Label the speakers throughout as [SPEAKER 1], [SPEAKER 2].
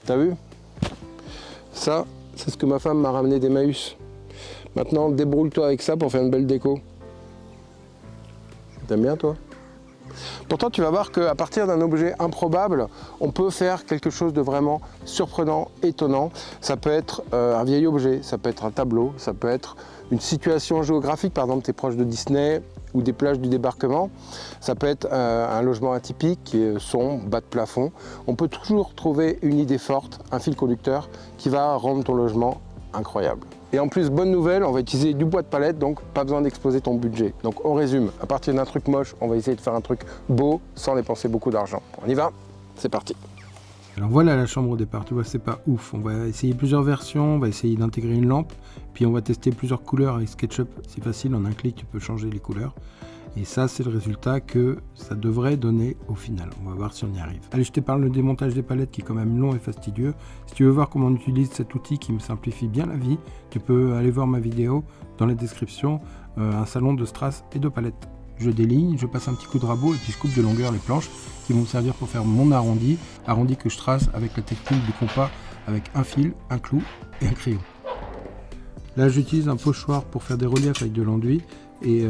[SPEAKER 1] T'as vu? Ça, c'est ce que ma femme m'a ramené d'Emmaüs. Maintenant, débrouille-toi avec ça pour faire une belle déco. T'aimes bien, toi? Pourtant, tu vas voir qu'à partir d'un objet improbable, on peut faire quelque chose de vraiment surprenant, étonnant. Ça peut être un vieil objet, ça peut être un tableau, ça peut être une situation géographique. Par exemple, tu es proche de Disney ou des plages du débarquement. Ça peut être un logement atypique qui est sombre, bas de plafond. On peut toujours trouver une idée forte, un fil conducteur qui va rendre ton logement incroyable. Et en plus, bonne nouvelle, on va utiliser du bois de palette, donc pas besoin d'exploser ton budget. Donc on résume, à partir d'un truc moche, on va essayer de faire un truc beau sans dépenser beaucoup d'argent. On y va? C'est parti.
[SPEAKER 2] Alors voilà la chambre au départ, tu vois, c'est pas ouf. On va essayer plusieurs versions, on va essayer d'intégrer une lampe, puis on va tester plusieurs couleurs avec SketchUp. C'est facile, en un clic, tu peux changer les couleurs. Et ça, c'est le résultat que ça devrait donner au final. On va voir si on y arrive. Allez, je te parle du démontage des palettes qui est quand même long et fastidieux. Si tu veux voir comment on utilise cet outil qui me simplifie bien la vie, tu peux aller voir ma vidéo dans la description, un salon de strass et de palettes. Je déligne, je passe un petit coup de rabot et puis je coupe de longueur les planches qui vont me servir pour faire mon arrondi que je trace avec la technique du compas avec un fil, un clou et un crayon. Là, j'utilise un pochoir pour faire des reliefs avec de l'enduit. Et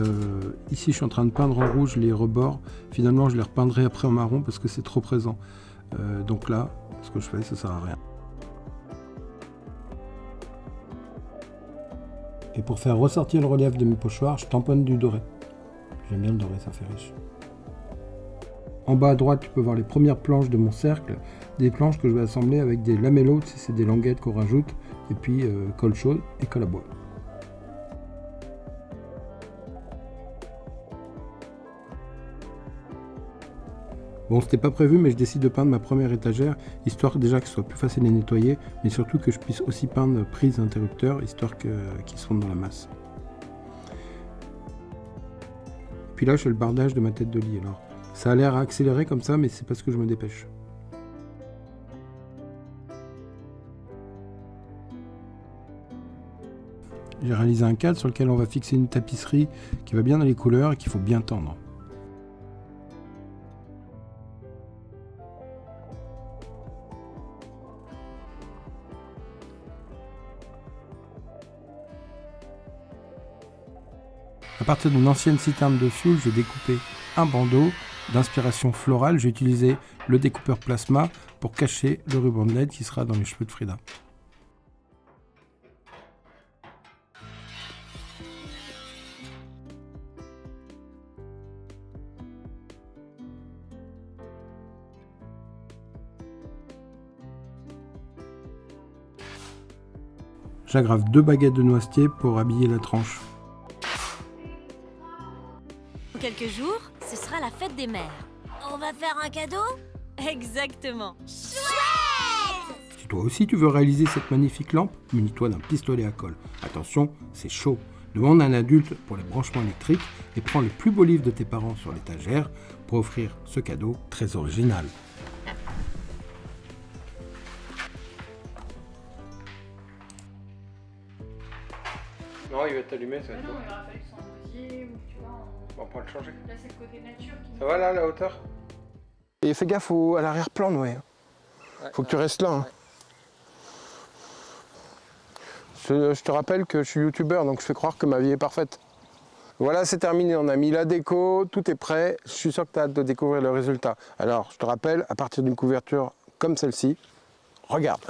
[SPEAKER 2] ici, je suis en train de peindre en rouge les rebords. Finalement, je les repeindrai après en marron parce que c'est trop présent. Donc là, ce que je fais, ça sert à rien. Et pour faire ressortir le relief de mes pochoirs, je tamponne du doré. J'aime bien le doré, ça fait riche. En bas à droite, tu peux voir les premières planches de mon cercle. Des planches que je vais assembler avec des lamellos, c'est des languettes qu'on rajoute. Et puis colle chaude et colle à bois. Bon, c'était pas prévu, mais je décide de peindre ma première étagère, histoire déjà que ce soit plus facile à nettoyer, mais surtout que je puisse aussi peindre prises interrupteurs, histoire qu'ils se fondent dans la masse. Puis là, je fais le bardage de ma tête de lit. Alors, ça a l'air accéléré comme ça, mais c'est parce que je me dépêche. J'ai réalisé un cadre sur lequel on va fixer une tapisserie qui va bien dans les couleurs et qu'il faut bien tendre. À partir d'une ancienne citerne de fioul, j'ai découpé un bandeau d'inspiration florale. J'ai utilisé le découpeur plasma pour cacher le ruban de LED qui sera dans les cheveux de Frida. J'aggrave 2 baguettes de noisetier pour habiller la tranche.
[SPEAKER 3] Dans quelques jours, ce sera la fête des mères. On va faire un cadeau? Exactement. Chouette!
[SPEAKER 2] Si toi aussi tu veux réaliser cette magnifique lampe, munis-toi d'un pistolet à colle. Attention, c'est chaud. Demande à un adulte pour les branchements électriques et prends le plus beau livre de tes parents sur l'étagère pour offrir ce cadeau très original.
[SPEAKER 1] Non, il va t'allumer, ça va être beau.
[SPEAKER 4] Non, il aura fallu que ce soit en osier ou tu vois.
[SPEAKER 1] On pourra le changer.
[SPEAKER 4] Là, c'est le côté nature qui.
[SPEAKER 1] Ça va là, la hauteur? Et fais gaffe à l'arrière-plan, Noé. Faut que tu restes là. Hein. Je te rappelle que je suis youtubeur, donc je fais croire que ma vie est parfaite. Voilà, c'est terminé. On a mis la déco, tout est prêt. Je suis sûr que tu as hâte de découvrir le résultat. Alors, je te rappelle, à partir d'une couverture comme celle-ci, regarde.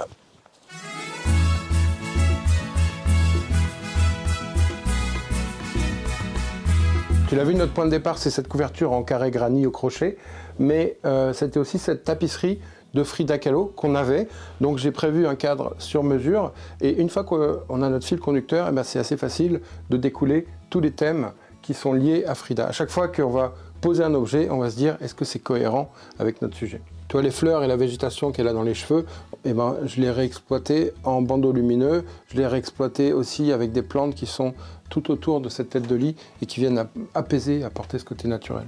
[SPEAKER 1] Tu l'as vu, notre point de départ, c'est cette couverture en carré granit au crochet, mais c'était aussi cette tapisserie de Frida Kahlo qu'on avait. Donc j'ai prévu un cadre sur mesure, et une fois qu'on a notre fil conducteur, eh ben, c'est assez facile de découler tous les thèmes qui sont liés à Frida. À chaque fois qu'on va poser un objet, on va se dire, est-ce que c'est cohérent avec notre sujet? Tu vois, les fleurs et la végétation qu'elle a dans les cheveux, eh ben, je les ai réexploitées en bandeaux lumineux. Je les ai réexploitées aussi avec des plantes qui sont tout autour de cette tête de lit et qui viennent apaiser, apporter ce côté naturel.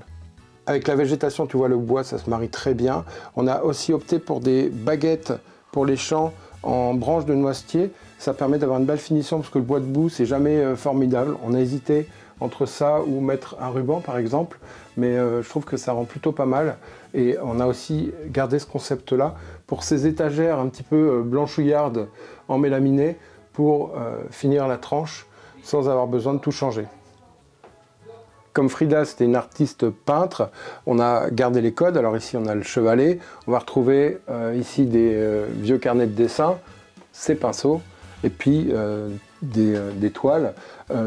[SPEAKER 1] Avec la végétation, tu vois, le bois, ça se marie très bien. On a aussi opté pour des baguettes pour les champs en branches de noisetier. Ça permet d'avoir une belle finition parce que le bois debout, c'est jamais formidable. On a hésité entre ça ou mettre un ruban par exemple, mais je trouve que ça rend plutôt pas mal. Et on a aussi gardé ce concept-là pour ces étagères un petit peu blanchouillardes en mélaminé pour finir la tranche sans avoir besoin de tout changer. Comme Frida, c'était une artiste peintre, on a gardé les codes. Alors ici, on a le chevalet. On va retrouver ici des vieux carnets de dessin, ces pinceaux, et puis des toiles.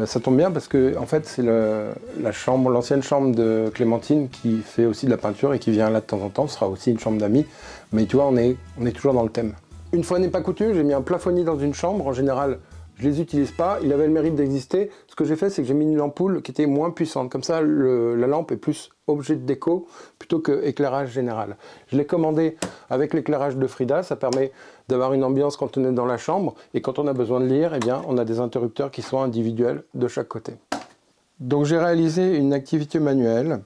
[SPEAKER 1] Ça tombe bien parce que en fait, c'est l'ancienne chambre de Clémentine qui fait aussi de la peinture et qui vient là de temps en temps. Ce sera aussi une chambre d'amis. Mais tu vois, on est toujours dans le thème. Une fois n'est pas coutume, j'ai mis un plafonnier dans une chambre. En général, je ne les utilise pas, il avait le mérite d'exister. Ce que j'ai fait, c'est que j'ai mis une ampoule qui était moins puissante. Comme ça, la lampe est plus objet de déco plutôt que éclairage général. Je l'ai commandé avec l'éclairage de Frida. Ça permet d'avoir une ambiance quand on est dans la chambre. Et quand on a besoin de lire, eh bien, on a des interrupteurs qui sont individuels de chaque côté. Donc j'ai réalisé une activité manuelle.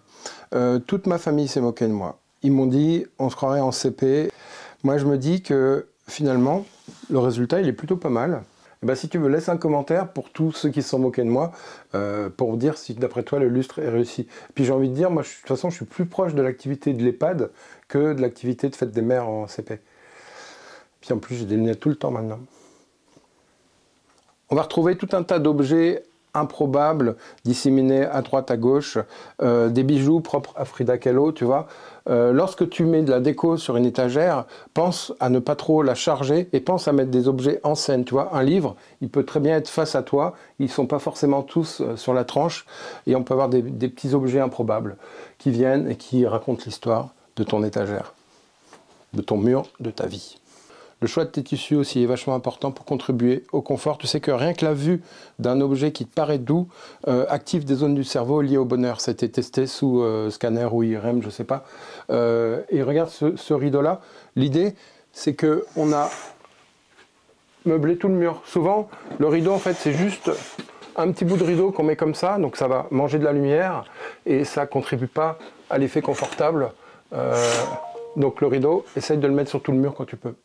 [SPEAKER 1] Toute ma famille s'est moquée de moi. Ils m'ont dit, on se croirait en CP. Moi, je me dis que finalement, le résultat, il est plutôt pas mal. Et ben, si tu veux, laisse un commentaire pour tous ceux qui se sont moqués de moi, pour dire si d'après toi le lustre est réussi. Puis j'ai envie de dire, moi de toute façon je suis plus proche de l'activité de l'EHPAD que de l'activité de fête des mères en CP. Puis en plus j'ai des lunettes tout le temps maintenant. On va retrouver tout un tas d'objets improbables, disséminés à droite, à gauche, des bijoux propres à Frida Kahlo, tu vois. Lorsque tu mets de la déco sur une étagère, pense à ne pas trop la charger et pense à mettre des objets en scène, tu vois. Un livre, il peut très bien être face à toi, ils ne sont pas forcément tous sur la tranche, et on peut avoir des petits objets improbables qui viennent et qui racontent l'histoire de ton étagère, de ton mur, de ta vie. Le choix de tes tissus aussi est vachement important pour contribuer au confort. Tu sais que rien que la vue d'un objet qui te paraît doux active des zones du cerveau liées au bonheur. Ça a été testé sous scanner ou IRM, je ne sais pas. Et regarde ce rideau-là. L'idée, c'est qu'on a meublé tout le mur. Souvent, le rideau, en fait, c'est juste un petit bout de rideau qu'on met comme ça. Donc ça va manger de la lumière et ça ne contribue pas à l'effet confortable. Donc le rideau, essaye de le mettre sur tout le mur quand tu peux.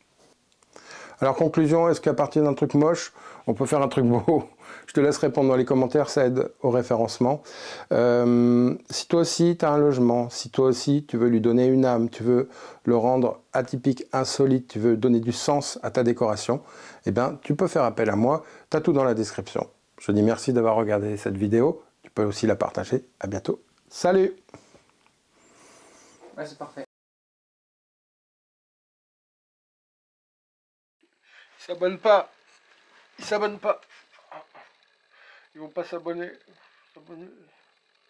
[SPEAKER 1] Alors conclusion, est-ce qu'à partir d'un truc moche, on peut faire un truc beau? Je te laisse répondre dans les commentaires, ça aide au référencement. Si toi aussi tu as un logement, si toi aussi tu veux lui donner une âme, tu veux le rendre atypique, insolite, tu veux donner du sens à ta décoration, eh bien tu peux faire appel à moi, tu as tout dans la description. Je te dis merci d'avoir regardé cette vidéo, tu peux aussi la partager, à bientôt. Salut!
[SPEAKER 5] Ouais, c'est parfait.
[SPEAKER 1] Ils s'abonnent pas. Ils s'abonnent pas. Ils vont pas s'abonner.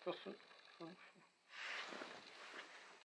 [SPEAKER 1] Personne.